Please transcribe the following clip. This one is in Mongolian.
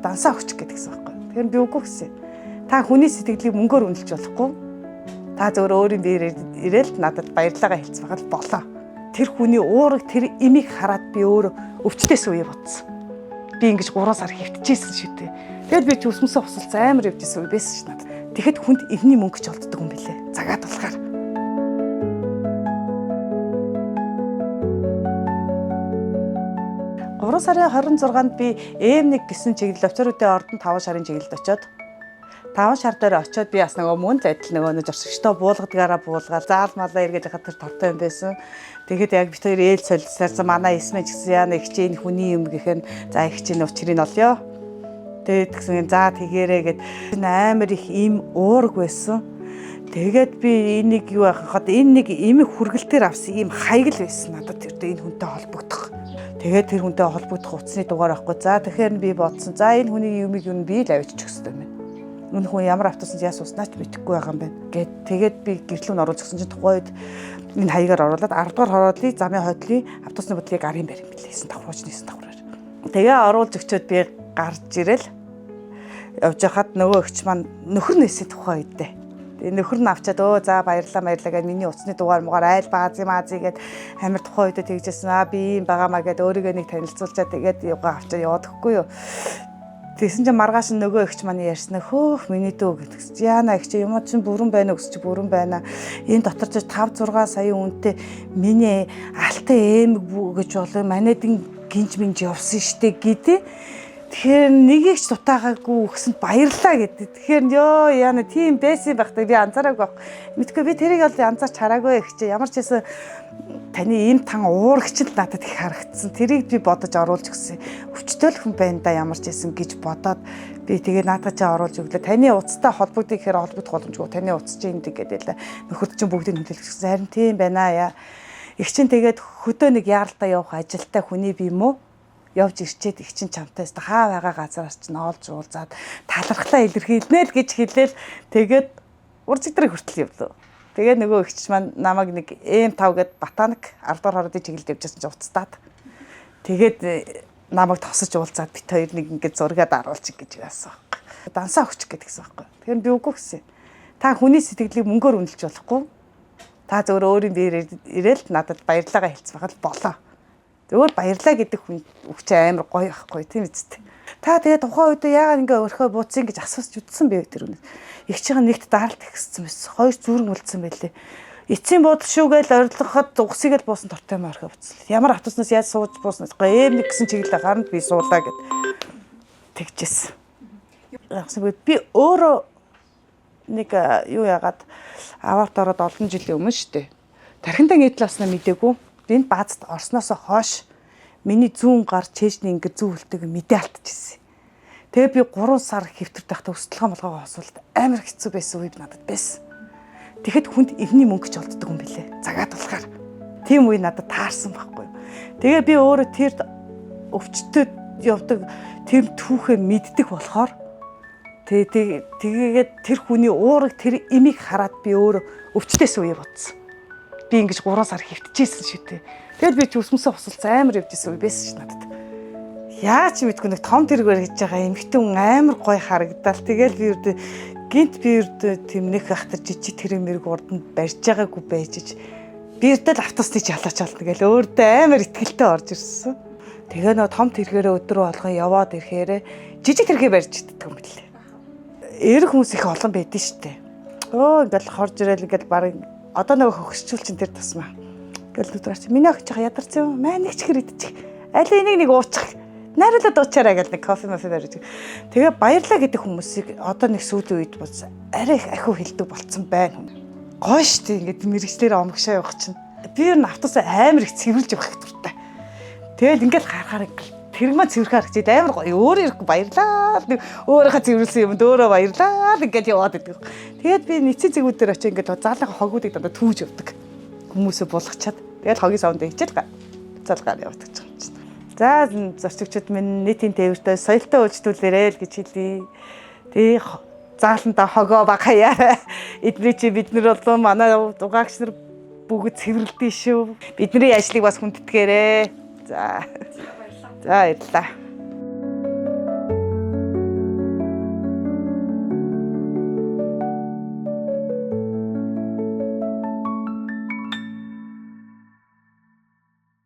дансаа өгчих гэдгийгсэн байхгүй. Тэгэхээр би үгүй гэсэн. Та хүний сэтгэлийг мөнгөөр үнэлж болохгүй. Та зөвөр өөрийн биеэр ирээл надад баярлалаа хэлцвэхэл болоо. Тэр хүний уураг тэр имийг хараад би өөрөө өвчтөөс үе бодсон. Би ингэж 3 сар хэвтчихсэн шүү дээ. Тэгэл би төсмөсөө хусалцсан амар явжсэн үе байсан ш надад. Тэгэхэд хүнд энэний мөнгө ч олддог юм билээ. Цагаад болохоор. 3 сарын 26-нд би Эм1 гэсэн чиглэл офицеруудын ордон 5 шарын чиглэлд очиод 5 шар дээр очиод би бас нөгөө мөн л адил нөгөө зорчигчтой буулгадгаараа буулгаад заалмалаа эргээд хатар тортой юм байсан. Тэгэхэд яг бид хоёр ээл солилцаарсан манай эсмэж гэсэн яана их чинь хүний юм гэхэн за их чинь учрыг олё. Тэгээд гэсэн за тэгээрээ гэд амар их им уург байсан. Тэгээд би энийг юу яхад энэ нэг имийг хүргэлтээр авсан ийм хаягл байсан надад тэр энэ хүнтэй холбогдох. Тэгээд тэр хүнтэй холбогдох утасны дугаар авахгүй. За тэгэхээр би бодсон. За энэ хүний юмыг юу би л авчиж өгсөн юм байна. Энэ хүн ямар автобусанд яас уснаач мэдэхгүй байгаа юм байна. Тэгээд би гэрлүүн оруулж өгсөн чинь тухайд энэ хаягаар оруулаад 10 дугаар хорооллыг замын хойдлын автобусны бодлыг арын барим билээсэн давхруулжсэн давхраар. Тэгээ оруулж өгчөөд би гарч ирэл явж хахад нөгөө өгч маань нөхөр нээсэн тухай үедээ. Тэгээ нөхөр нь авчаад өө за баярлалаа гэж миний утасны дугаар муугаар айл баазын маазигээд амар тухай үедээ тэгжсэн. Би юм байгаамаа гэд өөрийгөө нэг танилцуулчаад тэгээд яваа авчаад яваад өгөхгүй юу. Тэгсэн чинь маргааш нөгөө өгч маань ярьсан хөөх миний дөө гэдэгс. Яана их чи юм чинь бүрэн байна өсч бүрэн байна. Энэ дотор ч 5 6 сая үнэтэй миний алтан эм гэж болоо манайдын гинж минж явсан штэ гэдэг. Тэгэхээр нэгийг ч дутаагаагүй өгсөнд баярлаа гэдэг. Тэгэхээр ёо яана тийм байсан байхдаа би анзаараагүй байх. Мэдгүй би тэрийг бол анзаарч хараагүй их чи ямар ч байсан таны ийм тан уурагч л надад их харагдсан. Тэрийг би бодож оруулж өгсөн. Өвчтөл хүн байна да ямар ч байсан гэж бодоод би тэгээ наадаа чаа оруулж өглөө. Таны утастай холбогдох гэхээр холбогдох боломжгүй. Таны утас чинь энэ гэдэг л нөхөд чинь бүгдийг хөдөлгөсөн. Харин тийм байна яа. Их чинь тэгээд хөдөө нэг яаралтай явах ажилтай хүний би юм уу? Явж ирчээд их чинь чамтай хаа байгаа газараас чинь оолж уулзаад талархлаа илэрхийлнэ л гэж хэлээл тэгээд уржигдрыг хүртэл явлаа. Тэгээд нөгөө ихч маань намайг нэг М5 гээд Батанаг 10 дугаар хоруудын чиглэлд явжсэн чинь уцтаад тэгээд намайг тосож уулзаад бит хоёр нэг ингээд зургаад аруулчих гэж байсан байхгүй. Дансаа өгчих гэдгийгсэн байхгүй. Тэгэхээр би үгүй гэсэн. Та хүний сэтгэлийг мөнгөөр үнэлж болохгүй. Та зөвөр өөрийн биеэр ирээл надад баярлалаа хэлцвэхэл болоо. Зөвөр баярлаа гэдэг хүн өгч амар гоё байхгүй тийм үстэй. Та тэгээд тухайн үед яагаад ингээ өрхөө бууцсан гэж асууж үтсэн бэ тэр үнэ. Их чинь нэгт даралт ихсэн байсан. Хоёр зүрэн үлдсэн байлээ. Эцсийн буудал шүүгээл орилгоход угсыг л буусан тортой юм орхио буцлаа. Ямар автобуснаас яаж сууж буусан Эм1 гэсэн чиглэлээр гаранд би суулаа гэд тэгжсэн. Ягсгүй би өөрөө нэг юу яагаад аварт ороод олон жилийн өмнө штэ. Тархинтаа нийтлээ осноо мдээгүй. Энд баазд орсноосоо хойш миний зүүн гар чэжний ингээ зүүн хөлтэйг мэдээ алдчихсан. Тэгээ би 3 сар хэвтэрт байхдаа өсөлгөө молгоогоо хосуулт амар хэцүү байсан үе надад байсан. Тэгэхэд хүнд эвний мөнгө ч олддог юм билээ. Цагаад болохоор. Тийм үе надад таарсан байхгүй. Тэгээ би өөрөө тэр өвчтөд явдаг тэр түүхээ мэддэг болохоор тэгээд тэр хүний уураг тэр имийг хараад би өөрөө өвчтөөс үе бодсон. Би ингэж 3 сар хэвтчихсэн шүү дээ. Тэгэл би төсмөсөө хусалцсан амар явжсэн үе байсан ш надад. Яач мэдгүй нэг том тэргээр хийж байгаа эмхтэн хүн амар гоё харагдал. Тэгэл би үрдэ гинт би үрдэ тэмнэх ахтар жижиг тэрэмэрэг урданд барьж байгаагүй байж би үрдэ л автобусны жалаач олно гэл өөртөө амар ихтгэлтэй орж ирсэн. Тэгээ нөө том тэргээрээ өдрөө болгон яваад ирэхээр жижиг тэргээ барьж иддэг юм билээ. Эрэг хүмүүс их олон байдэн штэ. Өө ингээл хорж ирэл ингээл баг одоо нэг хөгсчүүл чин тэр тасмаа. Ингээл өдрөөч миний охин жоо ядарсан юм. Маа нэг ч хэр идчих. Аль энийг нэг уучих. Найруулаад уучаарай гэл нэг кофе мафи барьж. Тэгээ баярлаа гэдэг хүмүүсийг одоо нэг сүүлийн үед боц арай их ахиу хэлдэг болцсон байна. Гоё штэ ингээд мэрэгчлэр омгшаа явах чинь. Би ер нь автобус амар их цэвэрлж явах хэрэгтэй. Тэгэл ингээд харахаар тэрмээ цэвэрхэр хчээд амар гоё өөрөө ирэхгүй баярлаа. Өөрөөхөө цэвэрлсэн юм дөөрөө баярлаа ингээд яваад идэг. Тэгээд би нийцийн зэгүүдээр очиж ингээд заалга хогуудыг дандаа түүж явдаг. Хүмүүсээ булгачаад тэгээд хогийн савнд ичээл залгаар явдаг гэж байна. За зорчигчид минь нийтийн тээвэртэй соёлтой үйлчлүүлээрэй л гэж хэлье. Тэгээ заалантаа хогоо багаяа. Эдний чи бид нар бол манай дугаагч нар бүгд цэвэрлэдэг шүү. Бидний ажлыг бас хүндэтгээрэй. За баярлалаа.